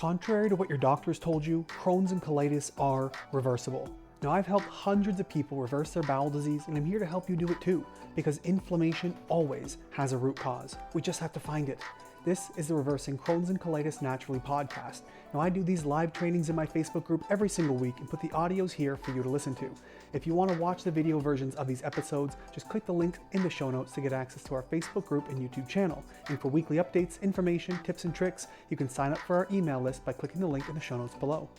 Contrary to what your doctors told you, Crohn's and colitis are reversible. Now, I've helped hundreds of people reverse their bowel disease, and I'm here to help you do it too, because inflammation always has a root cause. We just have to find it. This is the Reversing Crohn's and Colitis Naturally podcast. Now, I do these live trainings in my Facebook group every single week and put the audios here for you to listen to. If you want to watch the video versions of these episodes, just click the link in the show notes to get access to our Facebook group and YouTube channel. And for weekly updates, information, tips, and tricks, you can sign up for our email list by clicking the link in the show notes below.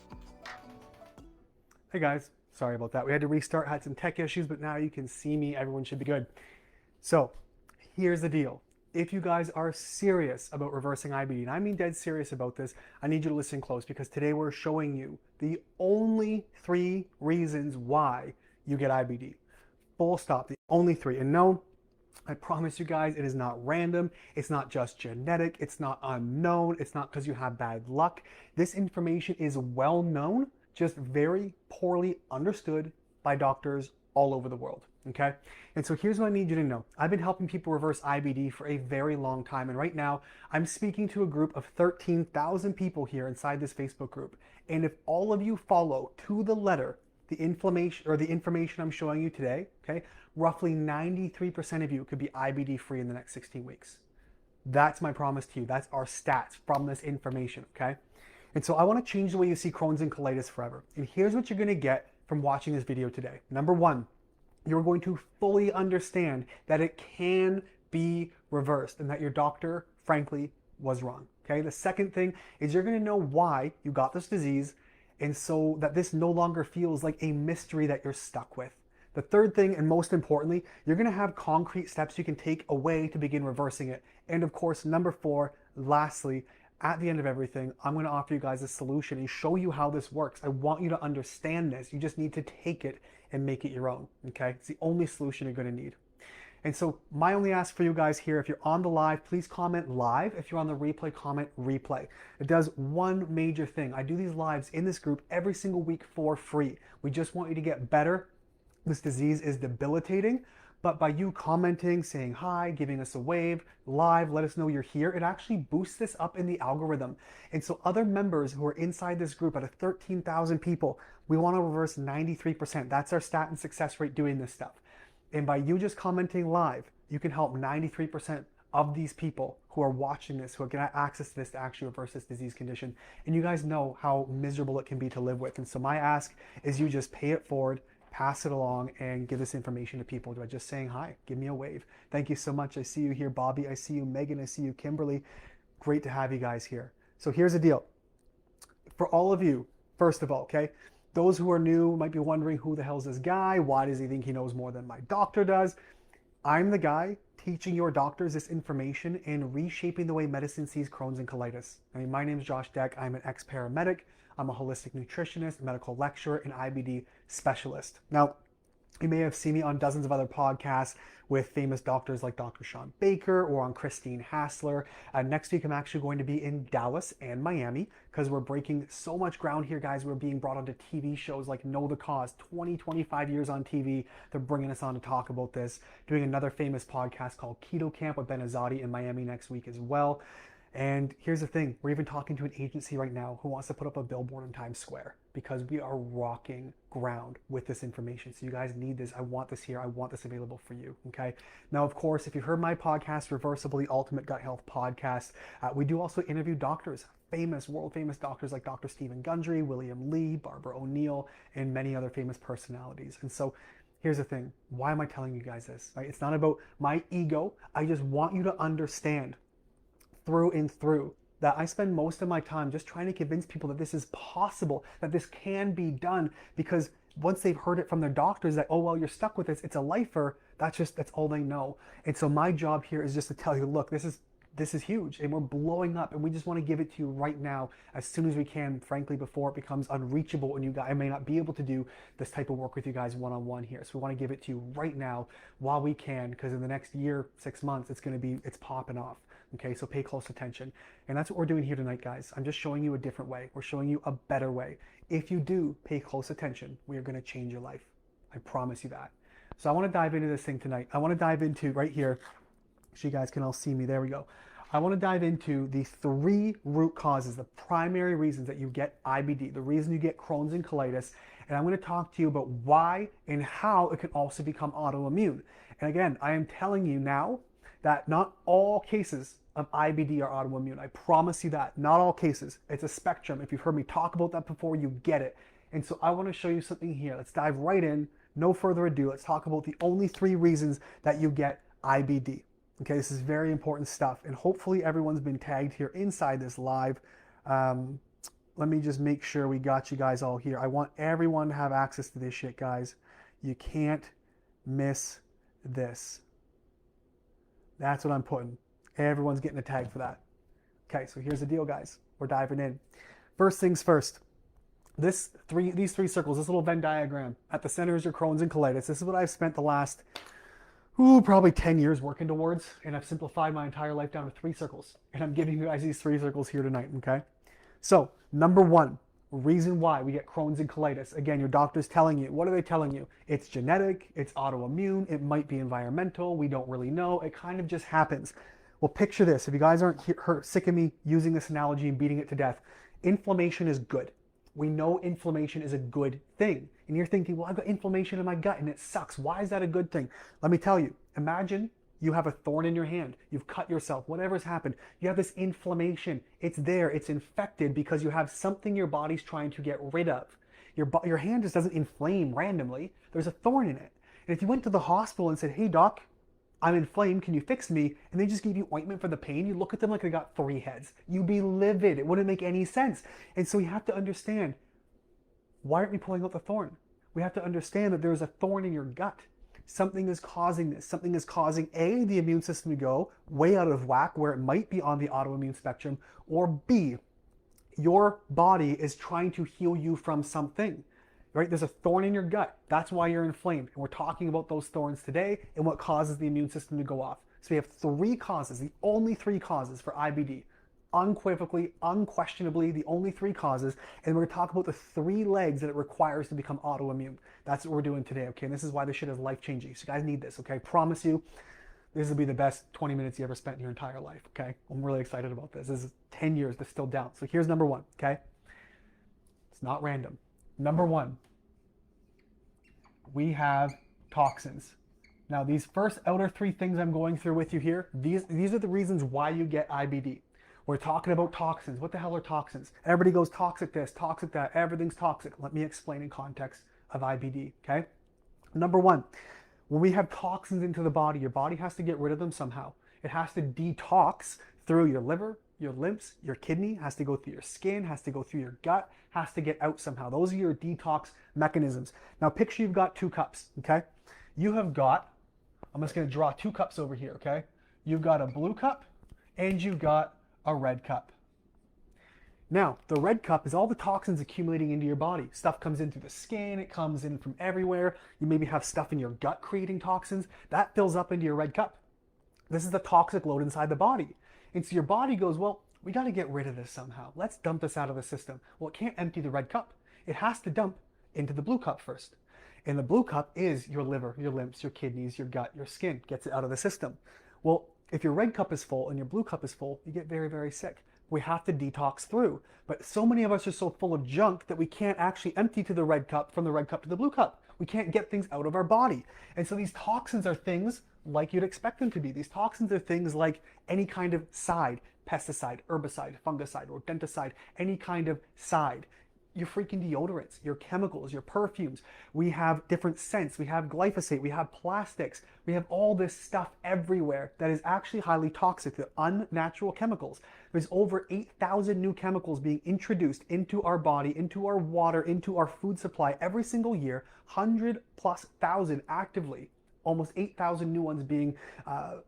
Hey guys, sorry about that. We had to restart, had some tech issues, but now you can see me. Everyone should be good. So here's the deal. If you guys are serious about reversing IBD, and I mean dead serious about this, I need you to listen close, because today we're showing you the only 3 reasons why you get IBD. Full stop, the only 3. And no, I promise you guys, it is not random. It's not just genetic. It's not unknown. It's not because you have bad luck. This information is well known, just very poorly understood by doctors all over the world. Okay, and so here's what I need you to know. I've been helping people reverse IBD for a very long time, and right now I'm speaking to a group of 13,000 people here inside this Facebook group. And if all of you follow to the letter the information I'm showing you today, okay, roughly 93% of you could be IBD free in the next 16 weeks. That's my promise to you. That's our stats from this information, okay? And so I want to change the way you see Crohn's and colitis forever. And here's what you're going to get from watching this video today. Number 1, you're going to fully understand that it can be reversed and that your doctor, frankly, was wrong. Okay. The second thing is you're going to know why you got this disease, and so that this no longer feels like a mystery that you're stuck with. The third thing, and most importantly, you're going to have concrete steps you can take away to begin reversing it. And of course, number 4, lastly, at the end of everything, I'm going to offer you guys a solution and show you how this works. I want you to understand this. You just need to take it and make it your own, okay? It's the only solution you're going to need. And so my only ask for you guys here, if you're on the live, please comment live. If you're on the replay, comment replay. It does one major thing. I do these lives in this group every single week for free. We just want you to get better. This disease is debilitating. But by you commenting, saying hi, giving us a wave, live, let us know you're here, it actually boosts this up in the algorithm. And so other members who are inside this group, out of 13,000 people, we want to reverse 93%. That's our stat and success rate doing this stuff. And by you just commenting live, you can help 93% of these people who are watching this, who are going to access to this to actually reverse this disease condition. And you guys know how miserable it can be to live with. And so my ask is you just pay it forward, pass it along, and give this information to people by just saying hi. Give me a wave. Thank you so much. I see you here, Bobby. I see you, Megan. I see you, Kimberly. Great to have you guys here. So here's the deal. For all of you, first of all, okay, those who are new might be wondering, who the hell is this guy? Why does he think he knows more than my doctor does? I'm the guy teaching your doctors this information and reshaping the way medicine sees Crohn's and colitis. I mean, my name is Josh Deck. I'm an ex-paramedic. I'm a holistic nutritionist, medical lecturer, and IBD specialist. Now, you may have seen me on dozens of other podcasts with famous doctors like Dr. Sean Baker or on Christine Hassler. Next week, I'm actually going to be in Dallas and Miami because we're breaking so much ground here, guys. We're being brought onto TV shows like Know the Cause, 25 years on TV. They're bringing us on to talk about this. Doing another famous podcast called Keto Camp with Ben Azadi in Miami next week as well. And here's the thing, we're even talking to an agency right now who wants to put up a billboard in Times Square because we are rocking ground with this information. So you guys need this. I want this here. I want this available for you, okay? Now, of course, if you've heard my podcast, Reversible, the Ultimate Gut Health Podcast, we do also interview doctors, world famous doctors like Dr. Stephen Gundry, William Lee, Barbara O'Neill, and many other famous personalities. And so here's the thing, why am I telling you guys this? Right? It's not about my ego. I just want you to understand through and through that I spend most of my time just trying to convince people that this is possible, that this can be done, because once they've heard it from their doctors that, oh, well, you're stuck with this, it's a lifer, that's all they know. And so my job here is just to tell you, look, this is huge and we're blowing up, and we just want to give it to you right now as soon as we can, frankly, before it becomes unreachable and you guys, I may not be able to do this type of work with you guys one-on-one here. So we want to give it to you right now while we can, because in the next year, 6 months, it's popping off. Okay, so pay close attention. And that's what we're doing here tonight, guys. I'm just showing you a different way. We're showing you a better way. If you do pay close attention, we are going to change your life. I promise you that. So I want to dive into this thing tonight. I want to dive into right here, so you guys can all see me. There we go. I want to dive into the 3 root causes, the primary reasons that you get IBD, the reason you get Crohn's and colitis, and I'm going to talk to you about why and how it can also become autoimmune. And again, I am telling you now that not all cases of IBD are autoimmune. I promise you that. Not all cases. It's a spectrum. If you've heard me talk about that before, you get it. And so I want to show you something here. Let's dive right in. No further ado. Let's talk about the only 3 reasons that you get IBD. Okay, this is very important stuff, and hopefully everyone's been tagged here inside this live. Let me just make sure we got you guys all here. I want everyone to have access to this shit, guys. You can't miss this. That's what I'm putting. Everyone's getting a tag for that. Okay, so here's the deal, guys. We're diving in. First things first. These 3 circles, this little Venn diagram. At the center is your Crohn's and colitis. This is what I've spent the last probably 10 years working towards, and I've simplified my entire life down to 3 circles. And I'm giving you guys these 3 circles here tonight, okay? So, number 1, reason why we get Crohn's and colitis. Again, your doctor's telling you. What are they telling you? It's genetic, it's autoimmune, it might be environmental, we don't really know. It kind of just happens. Well, picture this. If you guys aren't sick of me using this analogy and beating it to death, inflammation is good. We know inflammation is a good thing. And you're thinking, well, I've got inflammation in my gut and it sucks. Why is that a good thing? Let me tell you. Imagine you have a thorn in your hand. You've cut yourself. Whatever's happened. You have this inflammation. It's there. It's infected because you have something your body's trying to get rid of. Your hand just doesn't inflame randomly. There's a thorn in it. And if you went to the hospital and said, hey, doc, I'm inflamed, can you fix me? And they just gave you ointment for the pain. You look at them like they got 3 heads. You'd be livid. It wouldn't make any sense. And so we have to understand, why aren't we pulling out the thorn? We have to understand that there's a thorn in your gut. Something is causing this. Something is causing A, the immune system to go way out of whack where it might be on the autoimmune spectrum, or B, your body is trying to heal you from something. Right? There's a thorn in your gut. That's why you're inflamed. And we're talking about those thorns today and what causes the immune system to go off. So we have 3 causes, the only 3 causes for IBD. Unequivocally, unquestionably, the only 3 causes. And we're going to talk about the 3 legs that it requires to become autoimmune. That's what we're doing today, okay? And this is why this shit is life-changing. So you guys need this, okay? I promise you, this will be the best 20 minutes you ever spent in your entire life, okay? I'm really excited about this. This is 10 years distilled down. So here's number 1, okay? It's not random. Number 1, we have toxins. Now, these first outer 3 things I'm going through with you here, these are the reasons why you get IBD. We're talking about toxins. What the hell are toxins? Everybody goes toxic this, toxic that, everything's toxic. Let me explain in context of IBD, okay? Number 1, when we have toxins into the body, your body has to get rid of them somehow. It has to detox through your liver, your lymphs, your kidney, has to go through your skin, has to go through your gut, has to get out somehow. Those are your detox mechanisms. Now picture you've got 2 cups, okay? You have got, I'm just gonna draw 2 cups over here, okay? You've got a blue cup and you've got a red cup. Now, the red cup is all the toxins accumulating into your body. Stuff comes in through the skin, it comes in from everywhere. You maybe have stuff in your gut creating toxins. That fills up into your red cup. This is the toxic load inside the body. And so your body goes, well, we got to get rid of this somehow. Let's dump this out of the system. Well, it can't empty the red cup. It has to dump into the blue cup first. And the blue cup is your liver, your lymphs, your kidneys, your gut, your skin. Gets it out of the system. Well, if your red cup is full and your blue cup is full, you get very, very sick. We have to detox through. But so many of us are so full of junk that we can't actually empty to the red cup from the red cup to the blue cup. We can't get things out of our body. And so these toxins are things like you'd expect them to be. These toxins are things like any kind of side, pesticide, herbicide, fungicide, rodenticide, any kind of side. Your freaking deodorants, your chemicals, your perfumes. We have different scents. We have glyphosate. We have plastics. We have all this stuff everywhere that is actually highly toxic. They're unnatural chemicals. There's over 8,000 new chemicals being introduced into our body, into our water, into our food supply every single year. 100,000+ actively. Almost 8,000 new ones being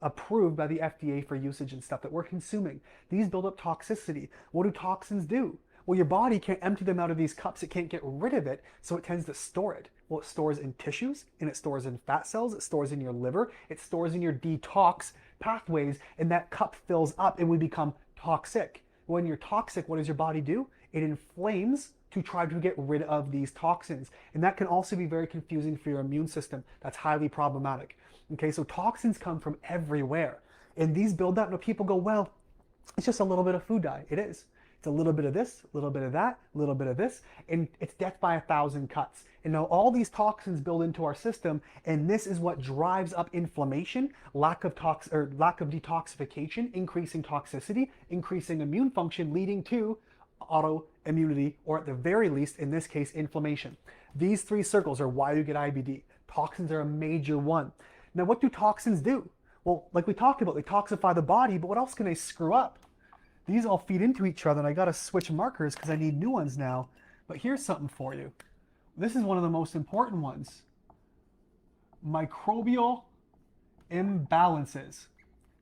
approved by the FDA for usage and stuff that we're consuming. These build up toxicity. What do toxins do? Well, your body can't empty them out of these cups. It can't get rid of it, so it tends to store it. Well, it stores in tissues, and it stores in fat cells, it stores in your liver, it stores in your detox pathways, and that cup fills up and we become toxic. When you're toxic, what does your body do? It inflames to try to get rid of these toxins. And that can also be very confusing for your immune system. That's highly problematic. Okay, so toxins come from everywhere. And these build up. Now people go, well, It's just a little bit of food dye. It is. It's a little bit of this, a little bit of that, a little bit of this, and it's death by 1,000 cuts. And now all these toxins build into our system, and this is what drives up inflammation, lack of detoxification, increasing toxicity, increasing immune function, leading to autoimmunity, or at the very least, in this case, inflammation. These three circles are why you get IBD. Toxins are a major one. Now, what do toxins do? Well, like we talked about, they toxify the body, but what else can they screw up? These all feed into each other, and I gotta switch markers because I need new ones now. But here's something for you. This is one of the most important ones. Microbial imbalances.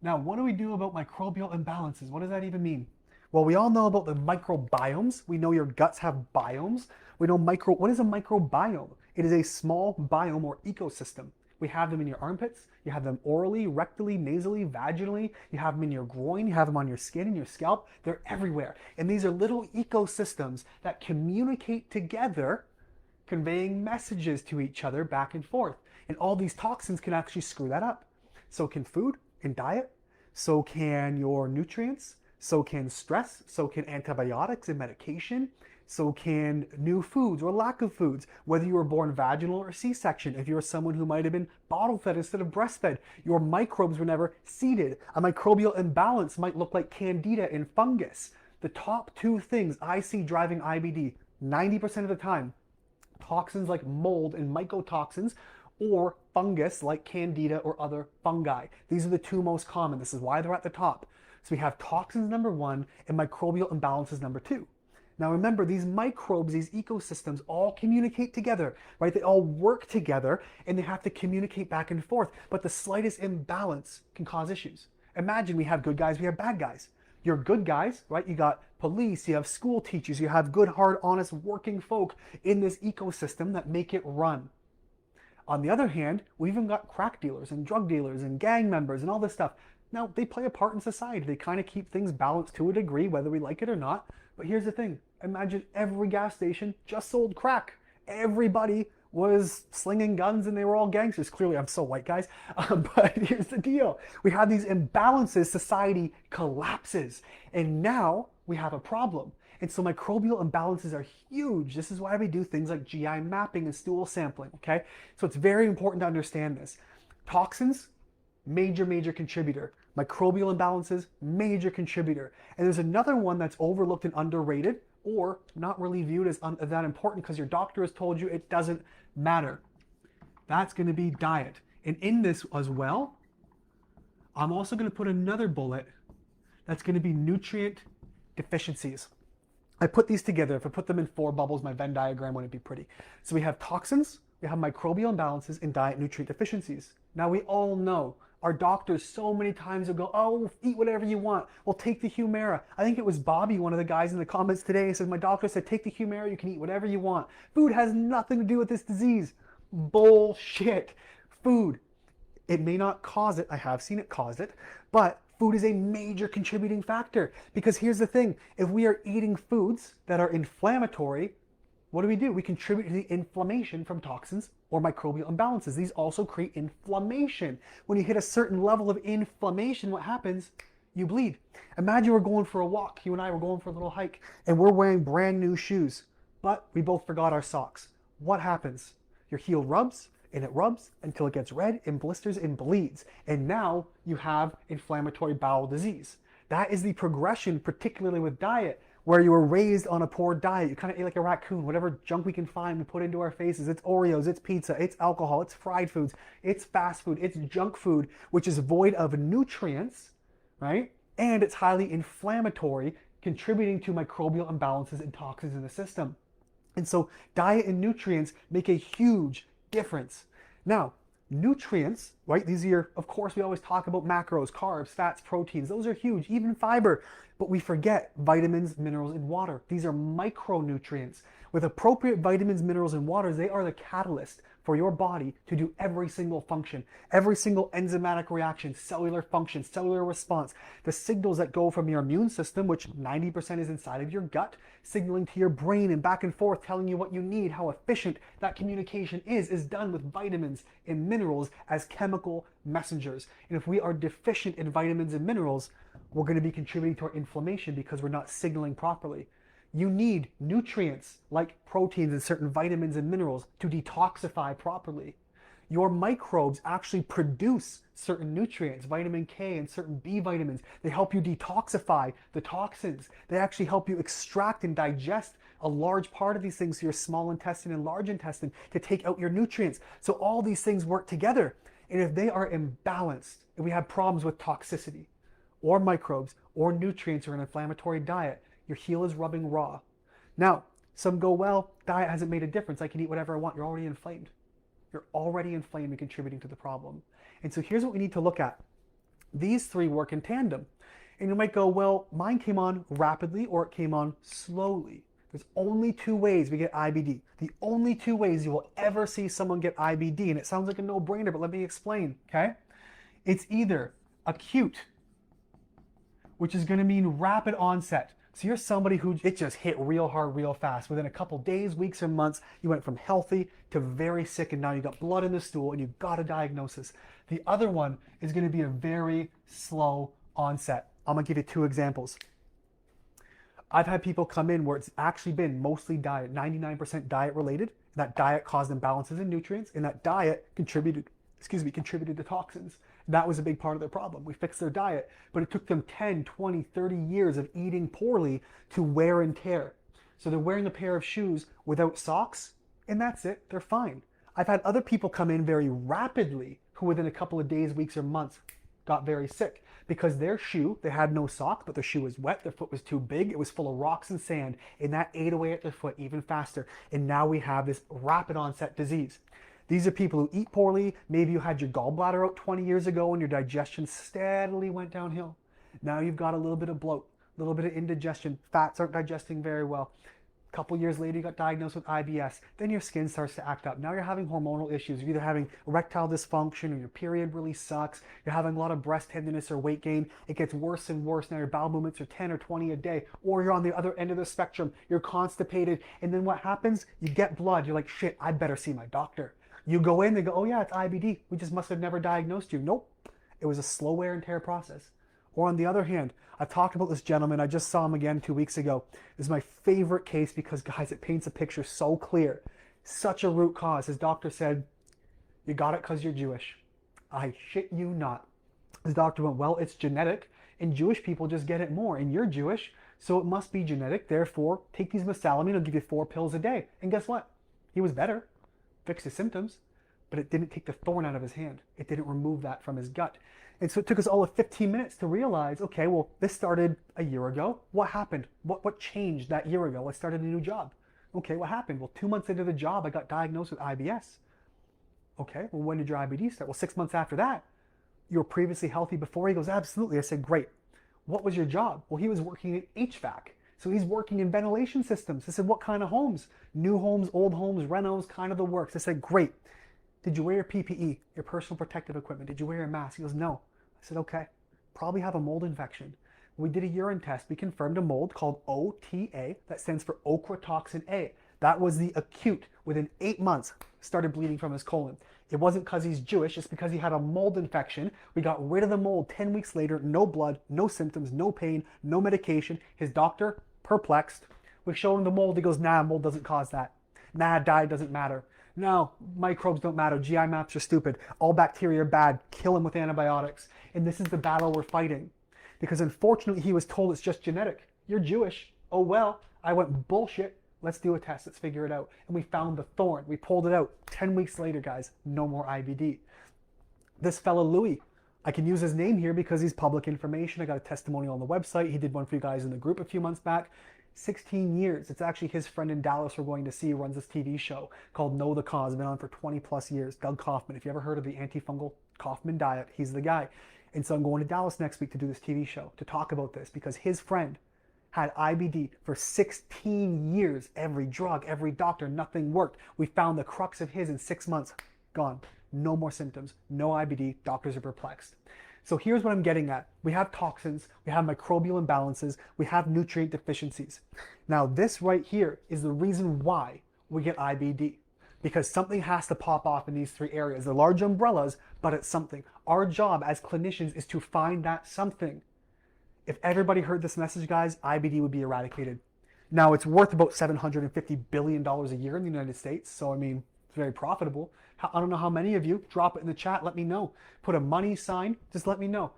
Now, what do we do about microbial imbalances? What does that even mean? Well, we all know about the microbiomes. We know your guts have biomes. We know what is a microbiome? It is a small biome or ecosystem. We have them in your armpits. You have them orally, rectally, nasally, vaginally. You have them in your groin. You have them on your skin and your scalp. They're everywhere. And these are little ecosystems that communicate together, conveying messages to each other back and forth. And all these toxins can actually screw that up. So can food and diet. So can your nutrients. So can stress. So can antibiotics and medication. So can new foods or lack of foods, whether you were born vaginal or C-section. If you're someone who might have been bottle fed instead of breastfed, your microbes were never seeded. A microbial imbalance might look like candida and fungus. The top two things I see driving IBD 90% of the time, toxins like mold and mycotoxins, or fungus like candida or other fungi. These are the two most common. This is why they're at the top. So we have toxins number one and microbial imbalances number two. Now remember, these microbes, these ecosystems all communicate together, right? They all work together and they have to communicate back and forth. But the slightest imbalance can cause issues. Imagine we have good guys, we have bad guys. Your good guys, right? You got police, you have school teachers, you have good, hard, honest, working folk in this ecosystem that make it run. On the other hand, we even got crack dealers and drug dealers and gang members and all this stuff. Now, they play a part in society. They kind of keep things balanced to a degree, whether we like it or not. But here's the thing. Imagine every gas station just sold crack. Everybody was slinging guns and they were all gangsters. Clearly, I'm so white, guys. But here's the deal. We have these imbalances. Society collapses. And now we have a problem. And so microbial imbalances are huge. This is why we do things like GI mapping and stool sampling, okay? So it's very important to understand this. Toxins, major contributor. Microbial imbalances, major contributor. And there's another one that's overlooked and underrated, or not really viewed as that important because your doctor has told you it doesn't matter. That's going to be diet. And in this as well, I'm also going to put another bullet that's going to be nutrient deficiencies. I put these together. If I put them in 4 bubbles, my Venn diagram wouldn't be pretty. So we have toxins, we have microbial imbalances, and diet nutrient deficiencies. Now we all know our doctors so many times will go, oh, eat whatever you want. Well, take the Humira. I think it was Bobby, one of the guys in the comments today, says, my doctor said, take the Humira, you can eat whatever you want. Food has nothing to do with this disease. Bullshit. Food, it may not cause it. I have seen it cause it, but food is a major contributing factor. Because here's the thing, if we are eating foods that are inflammatory, what do? We contribute to the inflammation from toxins or microbial imbalances. These also create inflammation. When you hit a certain level of inflammation, what happens? You bleed. Imagine we're going for a walk. You and I were going for a little hike and we're wearing brand new shoes, but we both forgot our socks. What happens? Your heel rubs and it rubs until it gets red and blisters and bleeds. And now you have inflammatory bowel disease. That is the progression, particularly with diet, where you were raised on a poor diet. You kind of ate like a raccoon. Whatever junk we can find, we put into our faces. It's Oreos, it's pizza, it's alcohol, it's fried foods, it's fast food, it's junk food, which is void of nutrients, right? And it's highly inflammatory, contributing to microbial imbalances and toxins in the system. And so diet and nutrients make a huge difference. Now, nutrients, right? These are, of course, we always talk about macros, carbs, fats, proteins. Those are huge, even fiber. But we forget vitamins, minerals, and water. These are micronutrients. With appropriate vitamins, minerals, and waters, they are the catalyst for your body to do every single function, every single enzymatic reaction, cellular function, cellular response, the signals that go from your immune system, which 90% is inside of your gut, signaling to your brain and back and forth, telling you what you need, how efficient that communication is done with vitamins and minerals as chemical messengers. And if we are deficient in vitamins and minerals, we're going to be contributing to our inflammation because we're not signaling properly. You need nutrients like proteins and certain vitamins and minerals to detoxify properly. Your microbes actually produce certain nutrients, vitamin K and certain B vitamins. They help you detoxify the toxins. They actually help you extract and digest a large part of these things to your small intestine and large intestine to take out your nutrients. So all these things work together. And if they are imbalanced, if we have problems with toxicity or microbes or nutrients or an inflammatory diet, your heel is rubbing raw. Now, some go, well, diet hasn't made a difference. I can eat whatever I want. You're already inflamed. You're already inflamed and contributing to the problem. And so here's what we need to look at. These three work in tandem. And you might go, well, mine came on rapidly or it came on slowly. There's only two ways we get IBD. The only two ways you will ever see someone get IBD. And it sounds like a no-brainer, but let me explain, okay? It's either acute, which is going to mean rapid onset. So you're somebody who it just hit real hard, real fast. Within a couple days, weeks, or months, you went from healthy to very sick, and now you got blood in the stool and you got a diagnosis. The other one is going to be a very slow onset. I'm going to give you two examples. I've had people come in where it's actually been mostly diet, 99% diet related. That diet caused imbalances in nutrients, and that diet contributed to toxins. That was a big part of their problem. We fixed their diet, but it took them 10, 20, 30 years of eating poorly to wear and tear. So they're wearing a pair of shoes without socks, and that's it, they're fine. I've had other people come in very rapidly who within a couple of days, weeks, or months got very sick because their shoe, they had no sock, but their shoe was wet, their foot was too big, it was full of rocks and sand, and that ate away at their foot even faster. And now we have this rapid onset disease. These are people who eat poorly. Maybe you had your gallbladder out 20 years ago and your digestion steadily went downhill. Now you've got a little bit of bloat, a little bit of indigestion. Fats aren't digesting very well. A couple years later, you got diagnosed with IBS. Then your skin starts to act up. Now you're having hormonal issues. You're either having erectile dysfunction or your period really sucks. You're having a lot of breast tenderness or weight gain. It gets worse and worse. Now your bowel movements are 10 or 20 a day. Or you're on the other end of the spectrum. You're constipated. And then what happens? You get blood. You're like, shit, I better see my doctor. You go in, they go, oh yeah, it's IBD. We just must have never diagnosed you. Nope. It was a slow wear and tear process. Or on the other hand, I've talked about this gentleman. I just saw him again 2 weeks ago. This is my favorite case because, guys, it paints a picture so clear. Such a root cause. His doctor said, you got it because you're Jewish. I shit you not. His doctor went, well, it's genetic, and Jewish people just get it more, and you're Jewish, so it must be genetic. Therefore, take these mesalamine. It'll give you 4 pills a day. And guess what? He was better. Fixed his symptoms, but it didn't take the thorn out of his hand. It didn't remove that from his gut. And so it took us all of 15 minutes to realize, okay, well, this started a year ago. What happened? What changed that year ago? I started a new job. Okay, what happened? Well, 2 months into the job, I got diagnosed with IBS. Okay, well, when did your IBD start? Well, 6 months after that. You were previously healthy before? He goes, absolutely. I said, great. What was your job? Well, he was working in HVAC. So he's working in ventilation systems. I said, what kind of homes? New homes, old homes, renos, kind of the works. I said, great. Did you wear your PPE, your personal protective equipment? Did you wear a mask? He goes, no. I said, okay. Probably have a mold infection. We did a urine test. We confirmed a mold called OTA. That stands for ochratoxin A. That was the acute. Within 8 months, started bleeding from his colon. It wasn't because he's Jewish, it's because he had a mold infection. We got rid of the mold 10 weeks later, no blood, no symptoms, no pain, no medication. His doctor, perplexed. We showed him the mold. He goes, nah, mold doesn't cause that. Nah, diet doesn't matter. No, microbes don't matter. GI maps are stupid. All bacteria are bad. Kill them with antibiotics. And this is the battle we're fighting. Because unfortunately, he was told it's just genetic. You're Jewish. Oh, well. I went, bullshit. Let's do a test. Let's figure it out. And we found the thorn. We pulled it out. 10 weeks later, guys, no more IBD. This fellow, Louis, I can use his name here because he's public information. I got a testimonial on the website. He did one for you guys in the group a few months back. 16 years. It's actually his friend in Dallas we're going to see who runs this TV show called Know the Cause. Been on for 20 plus years. Doug Kaufman. If you ever heard of the antifungal Kaufman diet, he's the guy. And so I'm going to Dallas next week to do this TV show to talk about this because his friend had IBD for 16 years. Every drug, every doctor, nothing worked. We found the crux of his in 6 months. Gone. No more symptoms. No IBD. Doctors are perplexed. So here's what I'm getting at. We have toxins, we have microbial imbalances, we have nutrient deficiencies. Now this right here is the reason why we get IBD. Because something has to pop off in these 3 areas. They're large umbrellas, but it's something. Our job as clinicians is to find that something. If everybody heard this message, guys, IBD would be eradicated. Now it's worth about $750 billion a year in the United States. So I mean, it's very profitable. I don't know how many of you, drop it in the chat, let me know. Put a money sign, just let me know.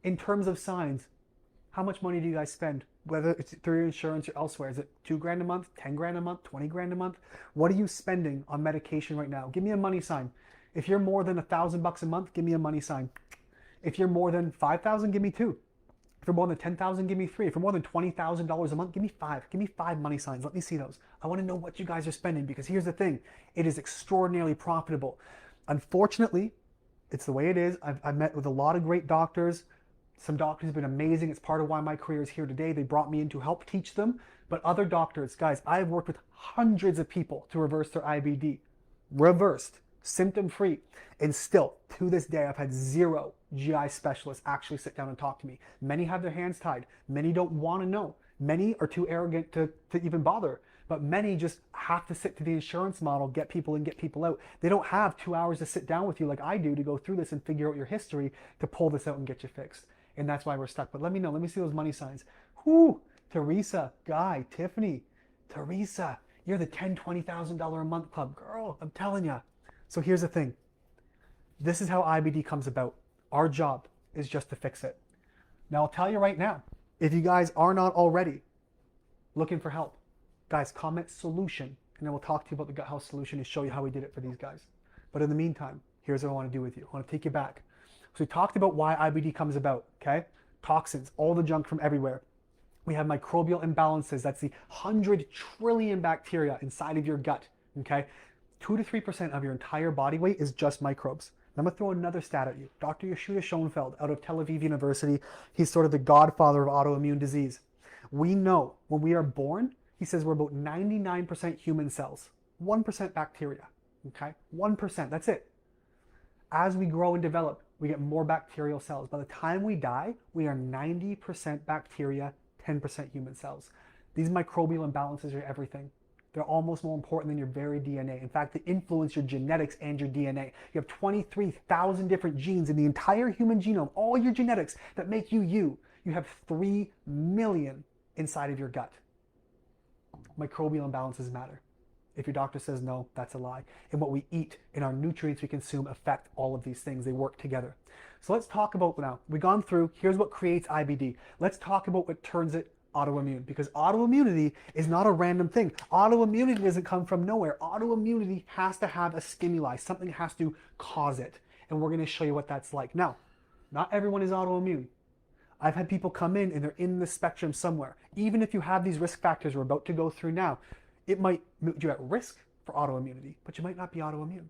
In terms of signs, how much money do you guys spend? Whether it's through your insurance or elsewhere, is it 2 grand a month, 10 grand a month, 20 grand a month? What are you spending on medication right now? Give me a money sign. If you're more than $1,000 a month, give me a money sign. If you're more than 5,000, give me 2. If you're more than 10,000, give me 3. If you're more than $20,000 a month, give me 5. Give me 5 money signs. Let me see those. I want to know what you guys are spending, because here's the thing. It is extraordinarily profitable. Unfortunately, it's the way it is. I've met with a lot of great doctors. Some doctors have been amazing. It's part of why my career is here today. They brought me in to help teach them. But other doctors, guys, I've worked with hundreds of people to reverse their IBD. Reversed, symptom-free. And still, to this day, I've had 0 GI specialists actually sit down and talk to me. Many have their hands tied. Many don't want to know. Many are too arrogant to even bother. But many just have to sit to the insurance model, get people in, get people out. They don't have 2 hours to sit down with you like I do to go through this and figure out your history to pull this out and get you fixed. And that's why we're stuck. But let me know. Let me see those money signs. Whoo! Teresa, Guy, Tiffany, Teresa, you're the $10,000, $20,000 a month club. Girl, I'm telling you. So here's the thing. This is how IBD comes about. Our job is just to fix it. Now, I'll tell you right now, if you guys are not already looking for help, guys, comment solution, and then we'll talk to you about the gut health solution and show you how we did it for these guys. But in the meantime, here's what I want to do with you. I want to take you back. So we talked about why IBD comes about, okay? Toxins, all the junk from everywhere. We have microbial imbalances. That's the 100 trillion bacteria inside of your gut, okay? 2 to 3% of your entire body weight is just microbes. I'm going to throw another stat at you. Dr. Yashuda Schoenfeld out of Tel Aviv University, he's sort of the godfather of autoimmune disease. We know when we are born, he says we're about 99% human cells, 1% bacteria, okay? 1%, that's it. As we grow and develop, we get more bacterial cells. By the time we die, we are 90% bacteria, 10% human cells. These microbial imbalances are everything. They're almost more important than your very DNA. In fact, they influence your genetics and your DNA. You have 23,000 different genes in the entire human genome, all your genetics that make you you. You have 3 million inside of your gut. Microbial imbalances matter. If your doctor says no, that's a lie. And what we eat and our nutrients we consume affect all of these things. They work together. So let's talk about now. We've gone through, here's what creates IBD. Let's talk about what turns it autoimmune, because autoimmunity is not a random thing. Autoimmunity doesn't come from nowhere. Autoimmunity has to have a stimuli. Something has to cause it. And we're going to show you what that's like. Now, not everyone is autoimmune. I've had people come in and they're in the spectrum somewhere. Even if you have these risk factors we're about to go through now, it might put you at risk for autoimmunity, but you might not be autoimmune.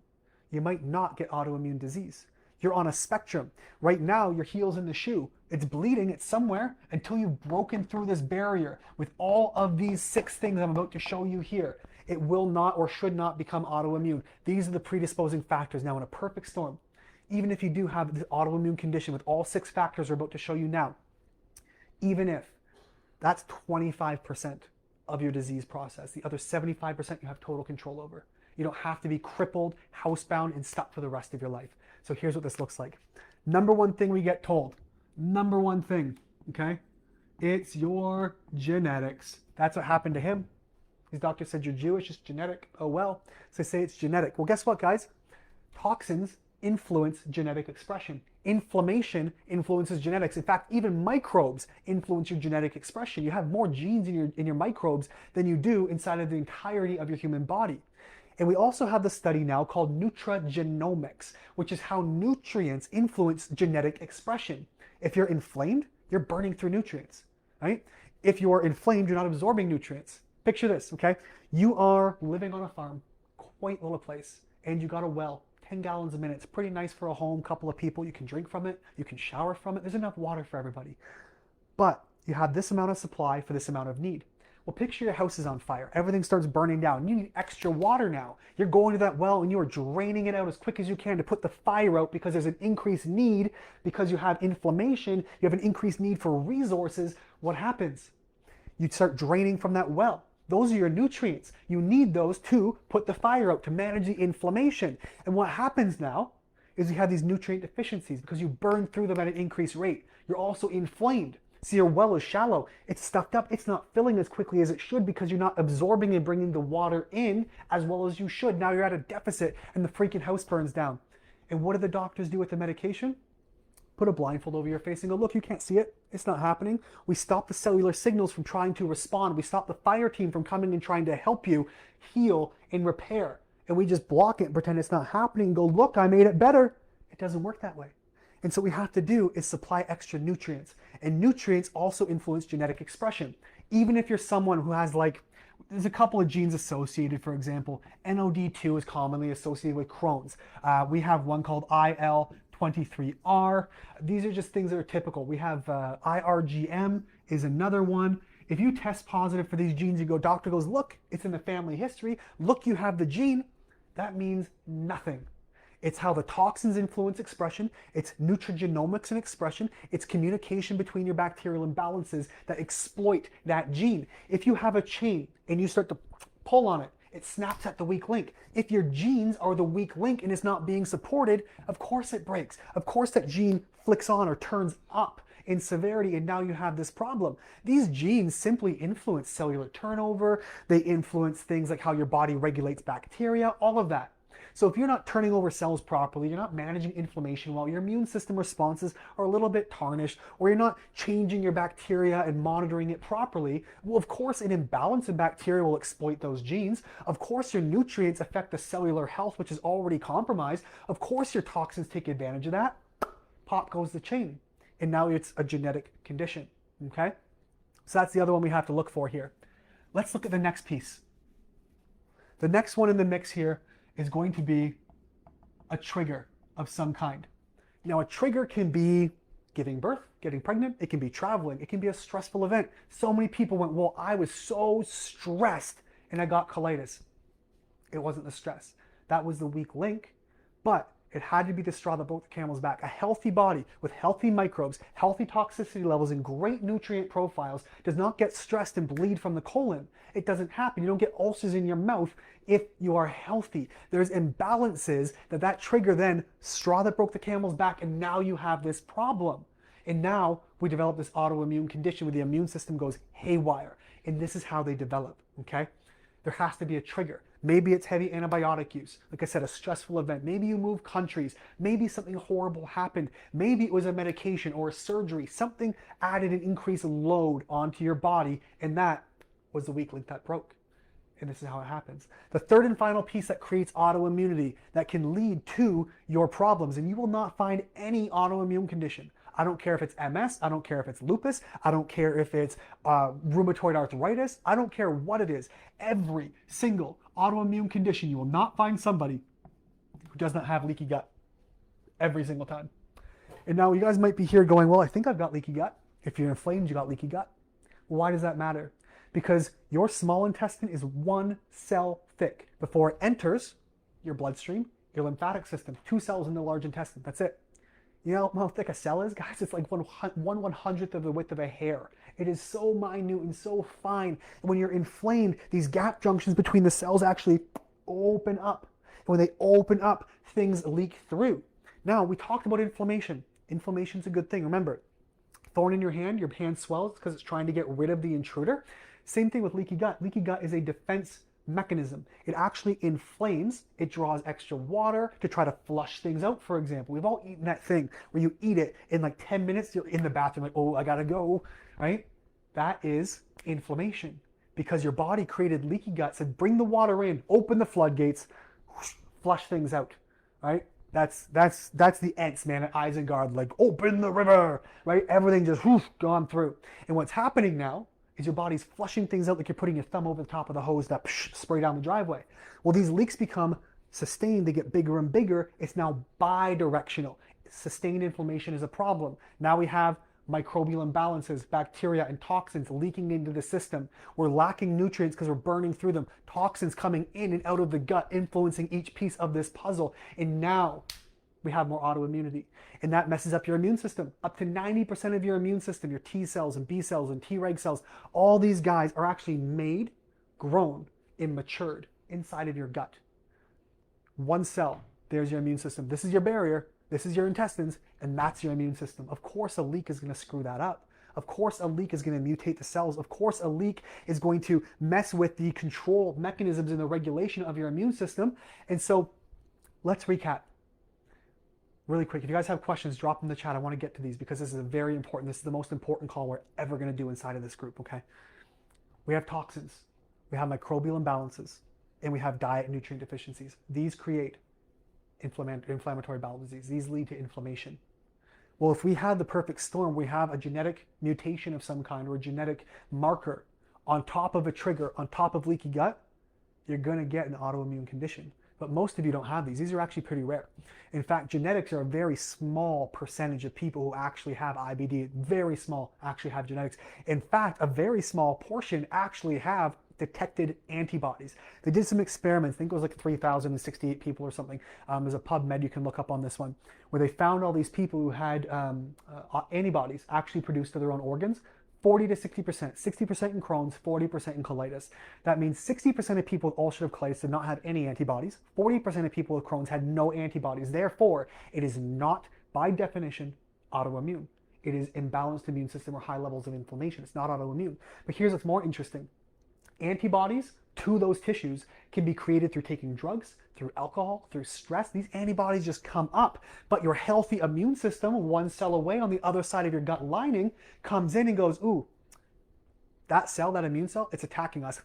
You might not get autoimmune disease. You're on a spectrum. Right now, your heel's in the shoe. It's bleeding, it's somewhere, until you've broken through this barrier with all of these 6 things I'm about to show you here. It will not or should not become autoimmune. These are the predisposing factors. Now, in a perfect storm, even if you do have this autoimmune condition with all 6 factors we're about to show you now, even if that's 25% of your disease process, the other 75% you have total control over. You don't have to be crippled, housebound, and stuck for the rest of your life. So here's what this looks like. Number one thing we get told, number one thing, okay? It's your genetics. That's what happened to him. His doctor said, you're Jewish, it's genetic. Oh well. So they say it's genetic. Well, guess what, guys? Toxins influence genetic expression. Inflammation influences genetics. In fact, even microbes influence your genetic expression. You have more genes in your microbes than you do inside of the entirety of your human body. And we also have the study now called nutrigenomics, which is how nutrients influence genetic expression. If you're inflamed, you're burning through nutrients, right? If you're inflamed, you're not absorbing nutrients. Picture this, okay? You are living on a farm, quaint little place, and you got a well, 10 gallons a minute. It's pretty nice for a home, couple of people. You can drink from it, you can shower from it. There's enough water for everybody. But you have this amount of supply for this amount of need. Well, picture your house is on fire. Everything starts burning down. You need extra water now. You're going to that well and you are draining it out as quick as you can to put the fire out because there's an increased need, because you have inflammation, you have an increased need for resources. What happens? You start draining from that well. Those are your nutrients. You need those to put the fire out, to manage the inflammation. And what happens now is you have these nutrient deficiencies because you burn through them at an increased rate. You're also inflamed. See, your well is shallow. It's stuffed up. It's not filling as quickly as it should because you're not absorbing and bringing the water in as well as you should. Now you're at a deficit and the freaking house burns down. And what do the doctors do with the medication? Put a blindfold over your face and go, look, you can't see it. It's not happening. We stop the cellular signals from trying to respond. We stop the fire team from coming and trying to help you heal and repair. And we just block it and pretend it's not happening and go, look, I made it better. It doesn't work that way. And so what we have to do is supply extra nutrients. And nutrients also influence genetic expression. Even if you're someone who has there's a couple of genes associated, for example, NOD2 is commonly associated with Crohn's. We have one called IL-23R. These are just things that are typical. We have IRGM is another one. If you test positive for these genes, you go, doctor goes, look, it's in the family history. Look, you have the gene. That means nothing. It's how the toxins influence expression. It's nutrigenomics and expression. It's communication between your bacterial imbalances that exploit that gene. If you have a chain and you start to pull on it, it snaps at the weak link. If your genes are the weak link and it's not being supported, of course it breaks. Of course that gene flicks on or turns up in severity, and now you have this problem. These genes simply influence cellular turnover. They influence things like how your body regulates bacteria, all of that. So if you're not turning over cells properly, you're not managing inflammation well, your immune system responses are a little bit tarnished, or you're not changing your bacteria and monitoring it properly, well, of course, an imbalance in bacteria will exploit those genes. Of course, your nutrients affect the cellular health, which is already compromised. Of course, your toxins take advantage of that. Pop goes the chain. And now it's a genetic condition, okay? So that's the other one we have to look for here. Let's look at the next piece. The next one in the mix here is going to be a trigger of some kind. Now, a trigger can be giving birth, getting pregnant. It can be traveling. It can be a stressful event. So many people went, well, I was so stressed and I got colitis. It wasn't the stress. That was the weak link, but it had to be the straw that broke the camel's back. A healthy body with healthy microbes, healthy toxicity levels, and great nutrient profiles does not get stressed and bleed from the colon. It doesn't happen. You don't get ulcers in your mouth if you are healthy. There's imbalances that trigger then straw that broke the camel's back, and now you have this problem. And now we develop this autoimmune condition where the immune system goes haywire. And this is how they develop, okay? There has to be a trigger. Maybe it's heavy antibiotic use. Like I said, a stressful event. Maybe you move countries. Maybe something horrible happened. Maybe it was a medication or a surgery. Something added an increased load onto your body, and that was the weak link that broke. And this is how it happens. The third and final piece that creates autoimmunity that can lead to your problems, and you will not find any autoimmune condition. I don't care if it's MS, I don't care if it's lupus, I don't care if it's rheumatoid arthritis, I don't care what it is. Every single autoimmune condition, you will not find somebody who does not have leaky gut every single time. And now you guys might be here going, well, I think I've got leaky gut. If you're inflamed, you got leaky gut. Well, why does that matter? Because your small intestine is 1 cell thick. Before it enters your bloodstream, your lymphatic system, 2 cells in the large intestine, that's it. You know how thick a cell is, guys? It's like 1/100th of the width of a hair. It is so minute and so fine. And when you're inflamed, these gap junctions between the cells actually open up. And when they open up, things leak through. Now, we talked about inflammation. Inflammation's a good thing. Remember, thorn in your hand swells because it's trying to get rid of the intruder. Same thing with leaky gut. Leaky gut is a defense mechanism. It actually inflames. It draws extra water to try to flush things out, for example. We've all eaten that thing where you eat it in like 10 minutes, you're in the bathroom like, oh, I gotta go, right? That is inflammation because your body created leaky gut, said bring the water in, open the floodgates, whoosh, flush things out, right? That's the Ents, man, at Isengard, like open the river, right? Everything just whoosh, gone through. And what's happening now is your body's flushing things out like you're putting your thumb over the top of the hose that spray down the driveway. Well, these leaks become sustained. They get bigger and bigger. It's now bidirectional. Sustained inflammation is a problem. Now we have microbial imbalances, bacteria and toxins leaking into the system. We're lacking nutrients because we're burning through them. Toxins coming in and out of the gut, influencing each piece of this puzzle. And now we have more autoimmunity. And that messes up your immune system. Up to 90% of your immune system, your T cells and B cells and Treg cells, all these guys are actually made, grown, and matured inside of your gut. One cell, there's your immune system. This is your barrier, this is your intestines, and that's your immune system. Of course a leak is going to screw that up. Of course a leak is going to mutate the cells. Of course a leak is going to mess with the control mechanisms and the regulation of your immune system. And so let's recap really quick. If you guys have questions, drop them in the chat. I want to get to these because this is very important. This is the most important call we're ever going to do inside of this group, okay? We have toxins, we have microbial imbalances, and we have diet and nutrient deficiencies. These create inflammatory bowel disease. These lead to inflammation. Well, if we have the perfect storm, we have a genetic mutation of some kind or a genetic marker on top of a trigger, on top of leaky gut, you're going to get an autoimmune condition. But most of you don't have these. These are actually pretty rare. In fact, genetics are a very small percentage of people who actually have IBD. Very small actually have genetics. In fact, a very small portion actually have detected antibodies. They did some experiments, I think it was like 3,068 people or something. There's a PubMed you can look up on this one, where they found all these people who had antibodies actually produced to their own organs. 40 to 60%, 60% in Crohn's, 40% in colitis. That means 60% of people with ulcerative colitis did not have any antibodies. 40% of people with Crohn's had no antibodies. Therefore, it is not, by definition, autoimmune. It is imbalanced immune system or high levels of inflammation. It's not autoimmune. But here's what's more interesting. Antibodies to those tissues can be created through taking drugs, through alcohol, through stress. These antibodies just come up, but your healthy immune system, one cell away on the other side of your gut lining, comes in and goes, ooh, that cell, that immune cell, it's attacking us.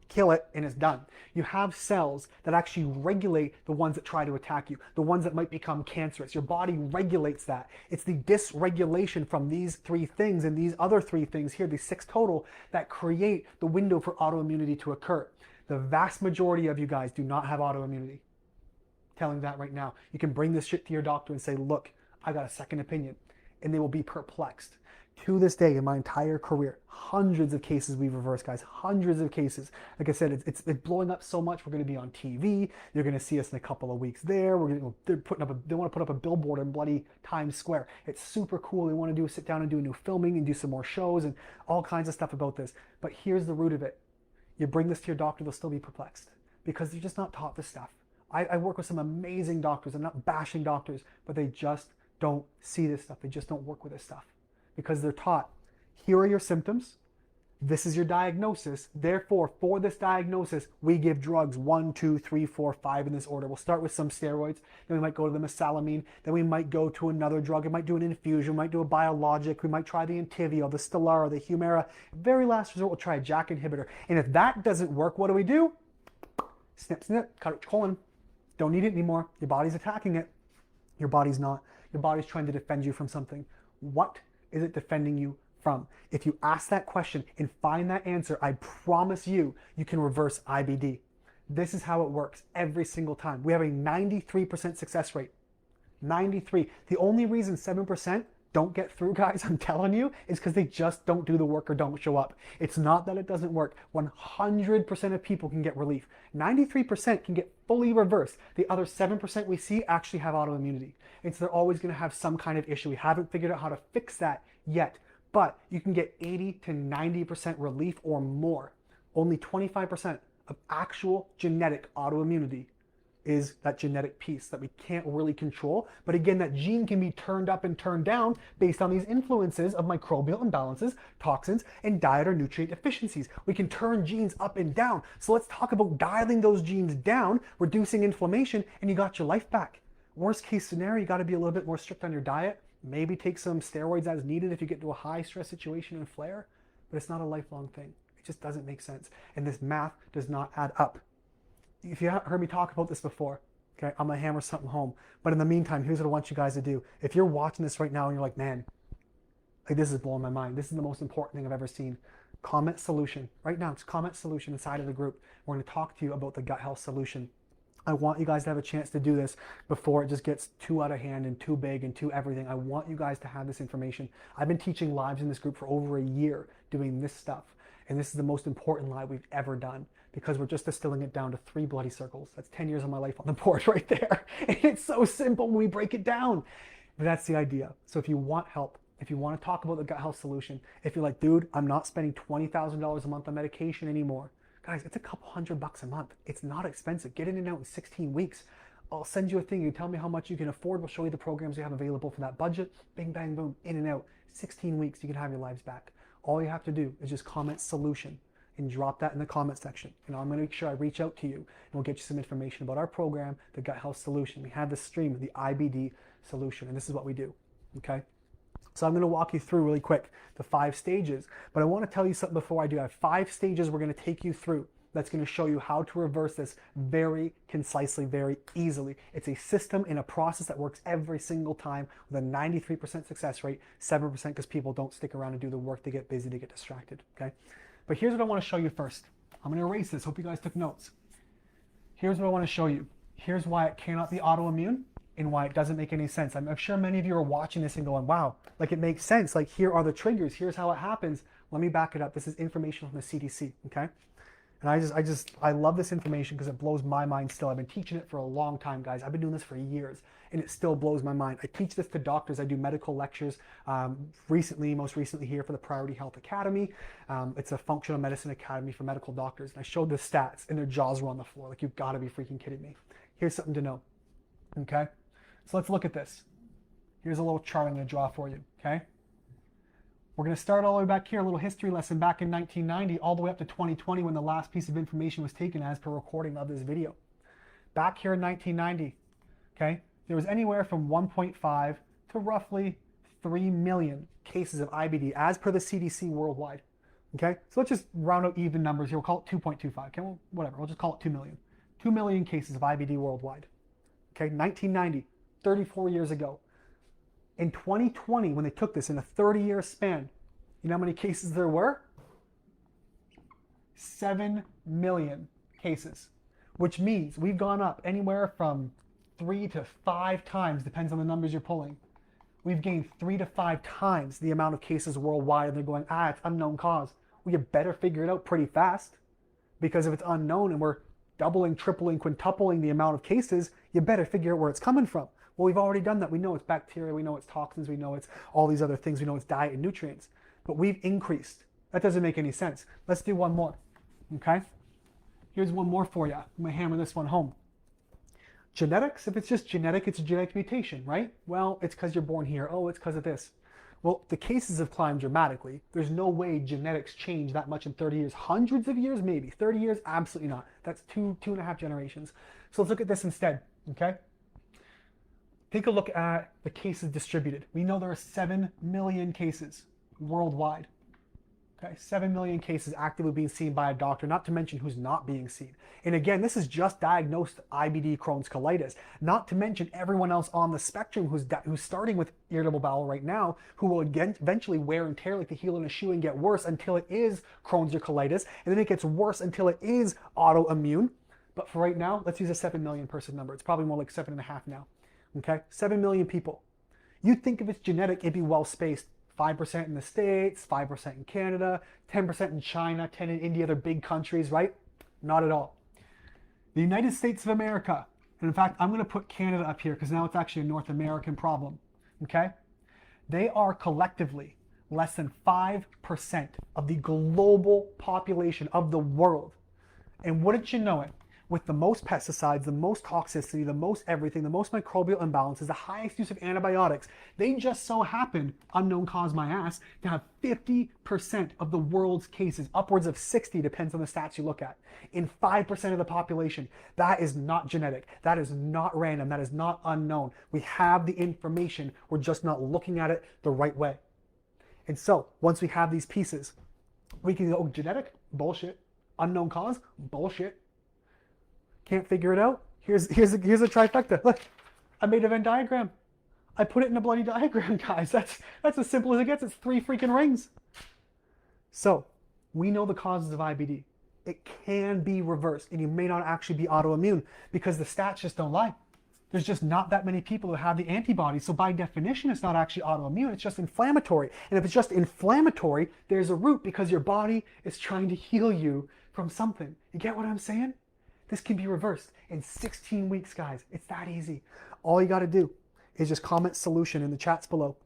Kill it and it's done. You have cells that actually regulate the ones that try to attack you, the ones that might become cancerous. Your body regulates that. It's the dysregulation from these three things and these other three things here, these 6 total, that create the window for autoimmunity to occur. The vast majority of you guys do not have autoimmunity. I'm telling you that right now. You can bring this shit to your doctor and say, look, I got a second opinion. And they will be perplexed. To this day, in my entire career, hundreds of cases we've reversed, guys. Hundreds of cases. Like I said, it's blowing up so much. We're going to be on TV. You're going to see us in a couple of weeks there. They want to put up a billboard in bloody Times Square. It's super cool. They want to sit down and do a new filming and do some more shows and all kinds of stuff about this. But here's the root of it. You bring this to your doctor, they'll still be perplexed because they're just not taught this stuff. I work with some amazing doctors. I'm not bashing doctors, but they just don't see this stuff. They just don't work with this stuff. Because they're taught, here are your symptoms, this is your diagnosis, therefore for this diagnosis we give drugs 1, 2, 3, 4, 5 in this order. We'll start with some steroids, then we might go to the mesalamine, then we might go to another drug, we might do an infusion, we might do a biologic, we might try the Entyvio, the Stelara, the Humira. Very last resort we'll try a JAK inhibitor. And if that doesn't work, what do? Snip, snip, cut it, colon. Don't need it anymore. Your body's attacking it. Your body's not. Your body's trying to defend you from something. What is it defending you from? If you ask that question and find that answer, I promise you, you can reverse IBD. This is how it works every single time. We have a 93% success rate. 93. The only reason 7% don't get through, guys, I'm telling you, is because they just don't do the work or don't show up. It's not that it doesn't work. 100% of people can get relief. 93% can get fully reversed. The other 7% we see actually have autoimmunity. And so they're always going to have some kind of issue. We haven't figured out how to fix that yet. But you can get 80 to 90% relief or more. Only 25% of actual genetic autoimmunity is that genetic piece that we can't really control. But again, that gene can be turned up and turned down based on these influences of microbial imbalances, toxins, and diet or nutrient deficiencies. We can turn genes up and down. So let's talk about dialing those genes down, reducing inflammation, and you got your life back. Worst case scenario, you got to be a little bit more strict on your diet. Maybe take some steroids as needed if you get to a high stress situation and flare, but it's not a lifelong thing. It just doesn't make sense. And this math does not add up. If you haven't heard me talk about this before, okay, I'm gonna hammer something home. But in the meantime, here's what I want you guys to do. If you're watching this right now and you're like, man, like this is blowing my mind. This is the most important thing I've ever seen. Comment solution. Right now, it's comment solution inside of the group. We're gonna talk to you about the gut health solution. I want you guys to have a chance to do this before it just gets too out of hand and too big and too everything. I want you guys to have this information. I've been teaching lives in this group for over a year doing this stuff. And this is the most important live we've ever done because we're just distilling it down to 3 bloody circles. That's 10 years of my life on the board right there. And it's so simple when we break it down. But that's the idea. So if you want help, if you want to talk about the gut health solution, if you're like, dude, I'm not spending $20,000 a month on medication anymore. Guys, it's a couple $100 a month. It's not expensive. Get in and out in 16 weeks. I'll send you a thing. You tell me how much you can afford. We'll show you the programs we have available for that budget. Bing, bang, boom, in and out. 16 weeks, you can have your lives back. All you have to do is just comment solution and drop that in the comment section. And I'm going to make sure I reach out to you and we'll get you some information about our program, the gut health solution. We have the stream, the IBD solution, and this is what we do, okay? So I'm going to walk you through really quick the 5 stages, but I want to tell you something before I do. I have 5 stages we're going to take you through that's going to show you how to reverse this very concisely, very easily. It's a system and a process that works every single time with a 93% success rate, 7% because people don't stick around and do the work, they get busy, they get distracted, okay? But here's what I want to show you first. I'm going to erase this. Hope you guys took notes. Here's what I want to show you. Here's why it cannot be autoimmune and why it doesn't make any sense. I'm sure many of you are watching this and going, wow, like it makes sense. Like here are the triggers. Here's how it happens. Let me back it up. This is information from the CDC, okay? And I love this information because it blows my mind still. I've been teaching it for a long time, guys. I've been doing this for years and it still blows my mind. I teach this to doctors. I do medical lectures most recently here for the Priority Health Academy. It's a functional medicine academy for medical doctors. And I showed the stats and their jaws were on the floor. Like, you've got to be freaking kidding me. Here's something to know, okay? So let's look at this. Here's a little chart I'm going to draw for you, okay? We're going to start all the way back here, a little history lesson back in 1990, all the way up to 2020 when the last piece of information was taken as per recording of this video. Back here in 1990, okay, there was anywhere from 1.5 to roughly 3 million cases of IBD as per the CDC worldwide, okay? So let's just round out even numbers here. We'll call it 2.25, okay? Well, whatever, we'll just call it 2 million. 2 million cases of IBD worldwide, okay? 1990, 34 years ago. In 2020, when they took this in a 30-year span, you know how many cases there were? 7 million cases, which means we've gone up anywhere from 3 to 5 times, depends on the numbers you're pulling. We've gained 3 to 5 times the amount of cases worldwide, and they're going, it's unknown cause. Well, you better figure it out pretty fast, because if it's unknown and we're doubling, tripling, quintupling the amount of cases, you better figure out where it's coming from. Well, we've already done that. We know it's bacteria, we know it's toxins, we know it's all these other things, we know it's diet and nutrients, but we've increased. That doesn't make any sense. Let's do one more, okay? Here's one more for you. I'm gonna hammer this one home. Genetics, if it's just genetic, it's a genetic mutation, right? Well, it's because you're born here. Oh, it's because of this. Well, the cases have climbed dramatically. There's no way genetics change that much in 30 years. Hundreds of years, maybe. 30 years, absolutely not. That's two and a half generations. So let's look at this instead, okay? Take a look at the cases distributed. We know there are 7 million cases worldwide. Okay, 7 million cases actively being seen by a doctor, not to mention who's not being seen. And again, this is just diagnosed IBD, Crohn's, colitis, not to mention everyone else on the spectrum who's starting with irritable bowel right now, who will again eventually wear and tear like the heel in a shoe and get worse until it is Crohn's or colitis, and then it gets worse until it is autoimmune. But for right now, let's use a 7 million person number. It's probably more like 7.5 now. Okay, 7 million people. You'd think if it's genetic, it'd be well spaced. 5% in the States, 5% in Canada, 10% in China, 10 in India, other big countries, right? Not at all. The United States of America, and in fact, I'm going to put Canada up here because now it's actually a North American problem, okay? They are collectively less than 5% of the global population of the world. And wouldn't you know it, with the most pesticides, the most toxicity, the most everything, the most microbial imbalances, the highest use of antibiotics, they just so happen, unknown cause my ass, to have 50% of the world's cases, upwards of 60, depends on the stats you look at, in 5% of the population. That is not genetic. That is not random. That is not unknown. We have the information. We're just not looking at it the right way. And so once we have these pieces, we can go, oh, genetic? Bullshit. Unknown cause? Bullshit. Can't figure it out? Here's a trifecta. Look, I made a Venn diagram. I put it in a bloody diagram, guys. That's as simple as it gets. It's 3 freaking rings. So we know the causes of IBD. It can be reversed, and you may not actually be autoimmune because the stats just don't lie. There's just not that many people who have the antibodies. So by definition, it's not actually autoimmune, it's just inflammatory. And if it's just inflammatory, there's a root because your body is trying to heal you from something. You get what I'm saying? This can be reversed in 16 weeks, guys. It's that easy. All you got to do is just comment solution in the chats below.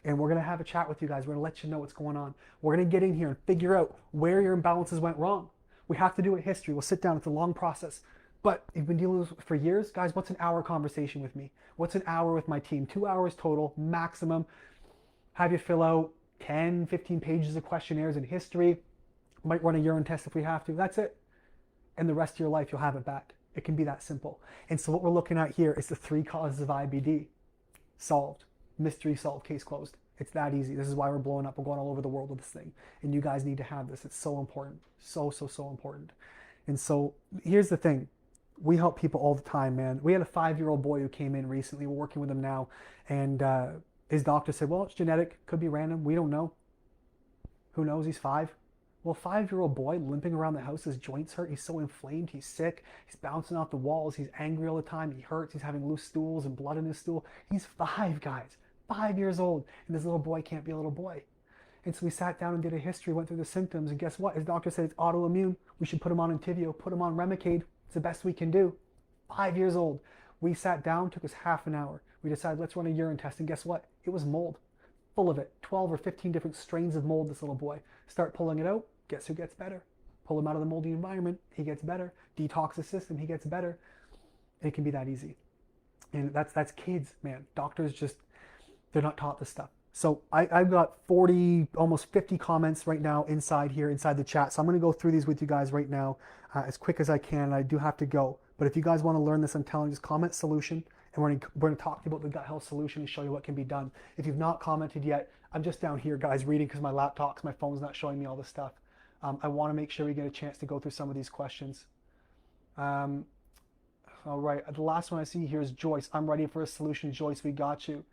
And we're going to have a chat with you guys. We're going to let you know what's going on. We're going to get in here and figure out where your imbalances went wrong. We have to do it history. We'll sit down. It's a long process. But you've been dealing with this for years. Guys, what's an hour conversation with me? What's an hour with my team? 2 hours total, maximum. Have you fill out 10, 15 pages of questionnaires in history. Might run a urine test if we have to. That's it. And the rest of your life, you'll have it back. It can be that simple. And so what we're looking at here is the 3 causes of IBD. Solved. Mystery solved. Case closed. It's that easy. This is why we're blowing up. We're going all over the world with this thing. And you guys need to have this. It's so important. So, so, so important. And so here's the thing. We help people all the time, man. We had a 5-year-old boy who came in recently. We're working with him now. And his doctor said, well, it's genetic. Could be random. We don't know. Who knows? He's 5. Well, a 5-year-old boy limping around the house, his joints hurt. He's so inflamed. He's sick. He's bouncing off the walls. He's angry all the time. He hurts. He's having loose stools and blood in his stool. He's 5, guys. 5 years old. And this little boy can't be a little boy. And so we sat down and did a history, went through the symptoms. And guess what? His doctor said it's autoimmune. We should put him on Entyvio, put him on Remicade. It's the best we can do. 5 years old. We sat down, took us half an hour. We decided, let's run a urine test. And guess what? It was mold. Full of it. 12 or 15 different strains of mold, this little boy. Start pulling it out. Guess who gets better? Pull him out of the moldy environment. He gets better. Detox the system. He gets better. It can be that easy. And that's kids, man. Doctors just, they're not taught this stuff. So I've got 40, almost 50 comments right now inside here, inside the chat. So I'm going to go through these with you guys right now as quick as I can. I do have to go. But if you guys want to learn this, I'm telling you, just comment solution. And we're going to talk to you about the gut health solution and show you what can be done. If you've not commented yet, I'm just down here, guys, reading because my laptop, because my phone's not showing me all this stuff. I want to make sure we get a chance to go through some of these questions. All right, the last one I see here is Joyce. I'm ready for a solution. Joyce, we got you.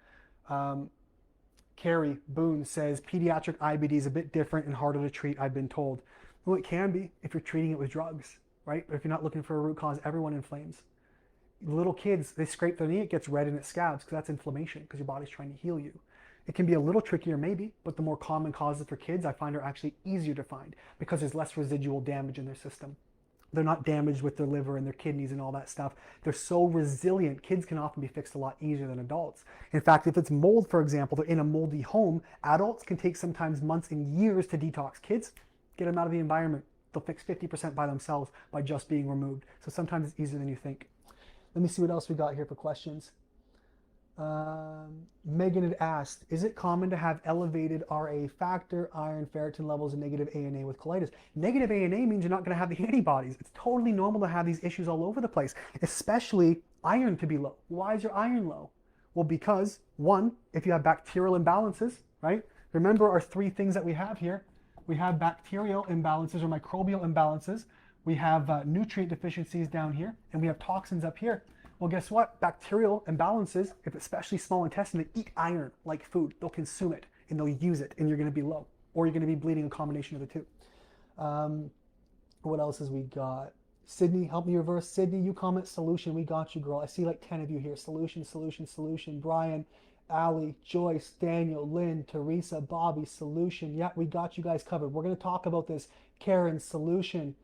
Carrie Boone says, pediatric IBD is a bit different and harder to treat, I've been told. Well, it can be if you're treating it with drugs, right? But if you're not looking for a root cause, everyone inflames. Little kids, they scrape their knee, it gets red and it scabs because that's inflammation because your body's trying to heal you. It can be a little trickier maybe, but the more common causes for kids I find are actually easier to find because there's less residual damage in their system. They're not damaged with their liver and their kidneys and all that stuff. They're so resilient. Kids can often be fixed a lot easier than adults. In fact, if it's mold, for example, they're in a moldy home, adults can take sometimes months and years to detox. Kids, get them out of the environment. They'll fix 50% by themselves by just being removed. So sometimes it's easier than you think. Let me see what else we got here for questions. Megan had asked, is it common to have elevated RA factor, iron, ferritin levels, and negative ANA with colitis? Negative ANA means you're not going to have the antibodies. It's totally normal to have these issues all over the place, especially iron to be low. Why is your iron low? Well, because one, if you have bacterial imbalances, right? Remember our 3 things that we have here. We have bacterial imbalances or microbial imbalances. We have nutrient deficiencies down here, and we have toxins up here. Well, guess what? Bacterial imbalances, if especially small intestine, they eat iron like food. They'll consume it and they'll use it, and you're going to be low, or you're going to be bleeding, a combination of the two. What else has we got? Sydney, help me reverse. Sydney, you comment solution. We got you, girl. I see like 10 of you here. Solution, solution, solution. Brian, Ali, Joyce, Daniel, Lynn, Teresa, Bobby, solution. Yeah, we got you guys covered. We're going to talk about this. Karen, solution.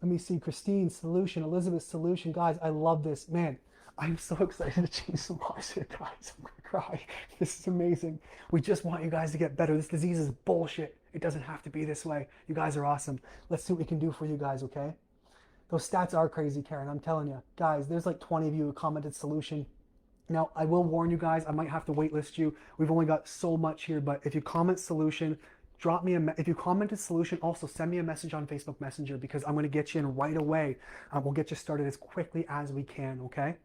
Let me see, Christine, solution, Elizabeth, solution. Guys, I love this. Man, I'm so excited to change some lives here, guys. I'm gonna cry. This is amazing. We just want you guys to get better. This disease is bullshit. It doesn't have to be this way. You guys are awesome. Let's see what we can do for you guys, okay? Those stats are crazy, Karen, I'm telling you. Guys, there's like 20 of you who commented solution. Now, I will warn you guys, I might have to waitlist you. We've only got so much here, but if you comment solution, drop me if you commented solution, also send me a message on Facebook Messenger because I'm going to get you in right away. We'll get you started as quickly as we can, okay?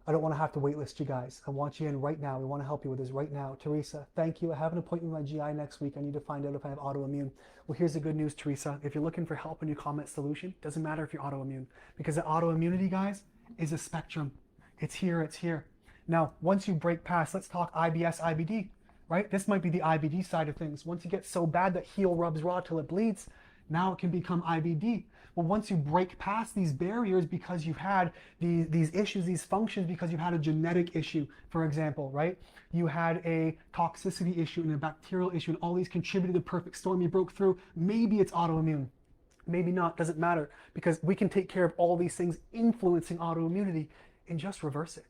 I don't want to have to waitlist you guys. I want you in right now. We want to help you with this right now. Teresa, thank you. I have an appointment with my GI next week. I need to find out if I have autoimmune. Well, here's the good news, Teresa. If you're looking for help and you comment solution, doesn't matter if you're autoimmune because the autoimmunity, guys, is a spectrum. It's here, it's here. Now, once you break past, let's talk IBS, IBD. Right? This might be the IBD side of things. Once you get so bad that heel rubs raw till it bleeds, Now it can become IBD. Well, once you break past these barriers because you've had these issues, these functions, because you've had a genetic issue, for example, right? You had a toxicity issue and a bacterial issue, and all these contributed to the perfect storm. You broke through. Maybe it's autoimmune. Maybe not, doesn't matter, because we can take care of all these things influencing autoimmunity and just reverse it.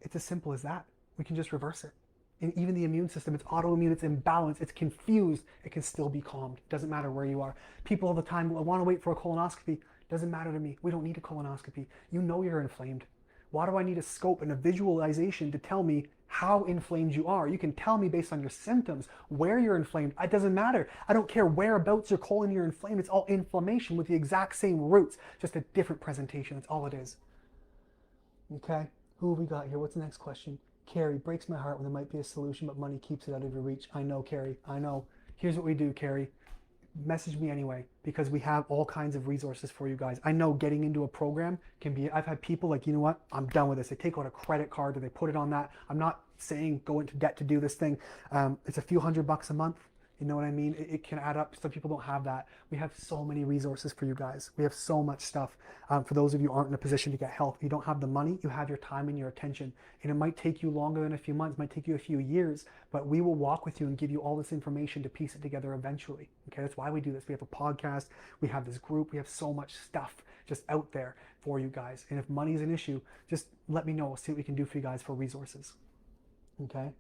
It's as simple as that. We can just reverse it. And even the immune system, it's autoimmune, it's imbalanced, it's confused, it can still be calmed. Doesn't matter where you are. People all the time want to wait for a colonoscopy. Doesn't matter to me. We don't need a colonoscopy. You know you're inflamed. Why do I need a scope and a visualization to tell me how inflamed you are? You can tell me based on your symptoms where you're inflamed. It doesn't matter. I don't care whereabouts your colon you're inflamed. It's all inflammation with the exact same roots, just a different presentation. That's all it is. Okay, who have we got here? What's the next question? Carrie, breaks my heart when there might be a solution, but money keeps it out of your reach. I know, Carrie, I know. Here's what we do, Carrie. Message me anyway, because we have all kinds of resources for you guys. I know getting into a program can be, I've had people like, you know what, I'm done with this. They take out a credit card or they put it on that. I'm not saying go into debt to do this thing. It's a few $100 a month. You know what I mean? It can add up. Some people don't have that. We have so many resources for you guys. We have so much stuff. For those of you who aren't in a position to get help, you don't have the money, you have your time and your attention. And it might take you longer than a few months, might take you a few years, but we will walk with you and give you all this information to piece it together eventually. Okay, that's why we do this. We have a podcast, we have this group, we have so much stuff just out there for you guys. And if money is an issue, just let me know. We'll see what we can do for you guys for resources. Okay.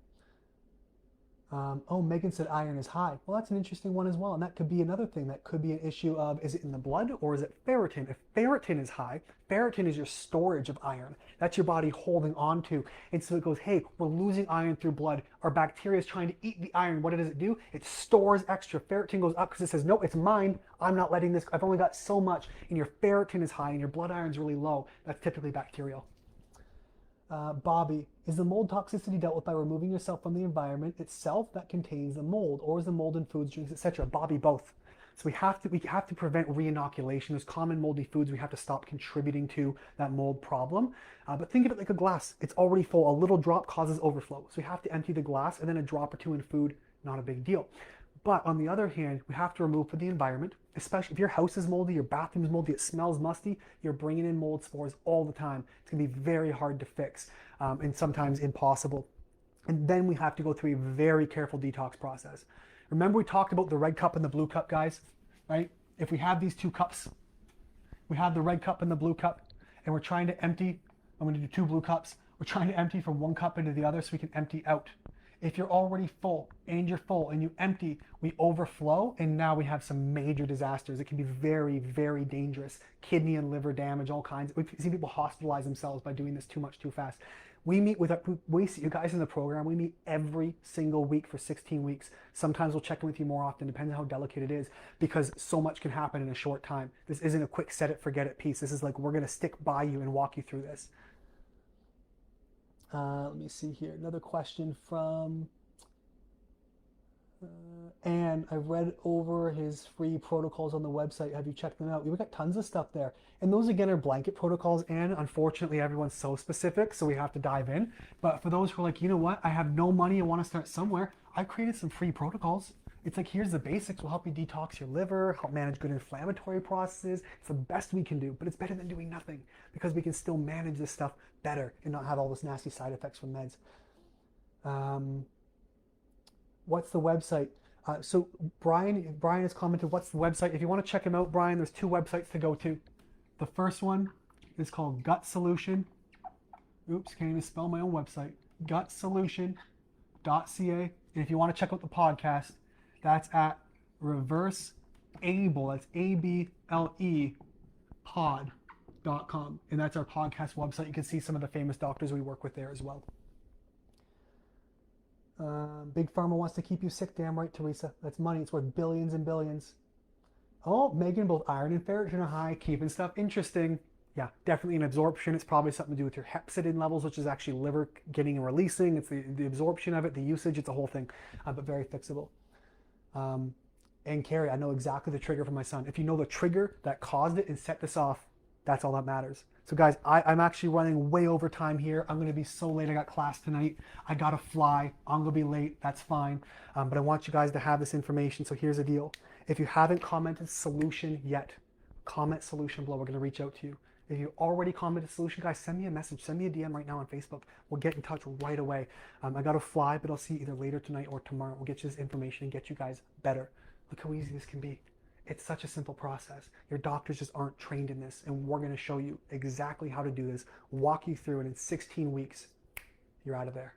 Oh, Megan said iron is high. Well, that's an interesting one as well. And that could be another thing. That could be an issue of, is it in the blood or is it ferritin? If ferritin is high, ferritin is your storage of iron. That's your body holding on to. And so it goes, hey, we're losing iron through blood. Our bacteria is trying to eat the iron. What does it do? It stores extra. Ferritin goes up because it says, no, it's mine. I'm not letting this, I've only got so much. And your ferritin is high and your blood iron is really low. That's typically bacterial. Bobby, is the mold toxicity dealt with by removing yourself from the environment itself that contains the mold, or is the mold in foods, drinks, etc.? Bobby, both. So we have to prevent re-inoculation. There's common moldy foods we have to stop contributing to that mold problem. But think of it like a glass. It's already full. A little drop causes overflow. So we have to empty the glass, and then a drop or two in food, not a big deal. But on the other hand, we have to remove from the environment, especially if your house is moldy, your bathroom is moldy, it smells musty, you're bringing in mold spores all the time. It's gonna be very hard to fix and sometimes impossible. And then we have to go through a very careful detox process. Remember we talked about the red cup and the blue cup, guys, right? If we have these two cups, we have the red cup and the blue cup, and we're trying to empty, I'm gonna do 2 blue cups, we're trying to empty from one cup into the other so we can empty out. If you're already full and you're full and you empty, we overflow and now we have some major disasters. It can be very, very dangerous. Kidney and liver damage, all kinds. We've seen people hospitalize themselves by doing this too much, too fast. We meet with, we see you guys in the program, we meet every single week for 16 weeks. Sometimes we'll check in with you more often, depending on how delicate it is, because so much can happen in a short time. This isn't a quick set it, forget it piece. This is like, we're gonna stick by you and walk you through this. Let me see here. Another question from Anne. I've read over his free protocols on the website. Have you checked them out? We've got tons of stuff there. And those, again, are blanket protocols. And unfortunately, everyone's so specific, so we have to dive in. But for those who are like, you know what? I have no money. I want to start somewhere. I've created some free protocols. It's like, here's the basics. We'll help you detox your liver, help manage good inflammatory processes. It's the best we can do, but it's better than doing nothing because we can still manage this stuff better and not have all those nasty side effects from meds. What's the website? So Brian has commented, what's the website? If you want to check him out, Brian, there's 2 websites to go to. The first one is called Gut Solution. Oops, can't even spell my own website. gutsolution.ca. And if you want to check out the podcast, that's at reverseable, that's A-B-L-E, pod.com. And that's our podcast website. You can see some of the famous doctors we work with there as well. Big Pharma wants to keep you sick. Damn right, Teresa. That's money. It's worth billions and billions. Oh, Megan, both iron and ferritin are high. Keeping stuff interesting. Yeah, definitely an absorption. It's probably something to do with your hepcidin levels, which is actually liver getting and releasing. It's the absorption of it, the usage. It's a whole thing, but very fixable. And Carrie, I know exactly the trigger for my son. If you know the trigger that caused it and set this off, that's all that matters. So guys, I'm actually running way over time here. I'm gonna be so late. I got class tonight. I gotta fly. I'm gonna be late. That's fine. But I want you guys to have this information. So here's the deal. If you haven't commented solution yet, comment solution below. We're going to reach out to you. If you already commented solution, guys, send me a message. Send me a DM right now on Facebook. We'll get in touch right away. I got to fly, but I'll see you either later tonight or tomorrow. We'll get you this information and get you guys better. Look how easy this can be. It's such a simple process. Your doctors just aren't trained in this, and we're going to show you exactly how to do this, walk you through it in 16 weeks. You're out of there.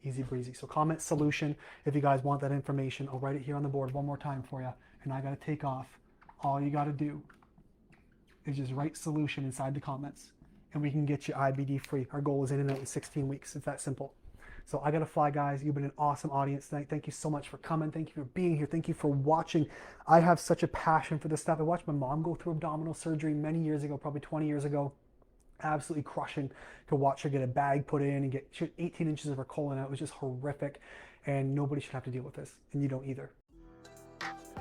Easy breezy. So comment solution if you guys want that information. I'll write it here on the board one more time for you, and I got to take off. All you got to do is just write solution inside the comments, and we can get you IBD free. Our goal is in and out in 16 weeks. It's that simple. So I got to fly, guys. You've been an awesome audience tonight. Thank you so much for coming. Thank you for being here. Thank you for watching. I have such a passion for this stuff. I watched my mom go through abdominal surgery many years ago, probably 20 years ago. Absolutely crushing to watch her get a bag put in and get 18 inches of her colon out. It was just horrific, and nobody should have to deal with this, and you don't either.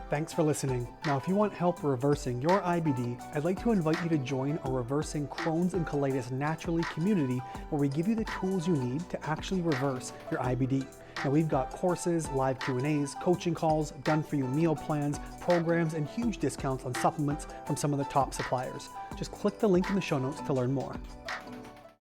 Thanks for listening. Now, if you want help reversing your IBD, I'd like to invite you to join our Reversing Crohn's and Colitis Naturally community, where we give you the tools you need to actually reverse your IBD. Now, we've got courses, live Q&As, coaching calls, done-for-you meal plans, programs, and huge discounts on supplements from some of the top suppliers. Just click the link in the show notes to learn more.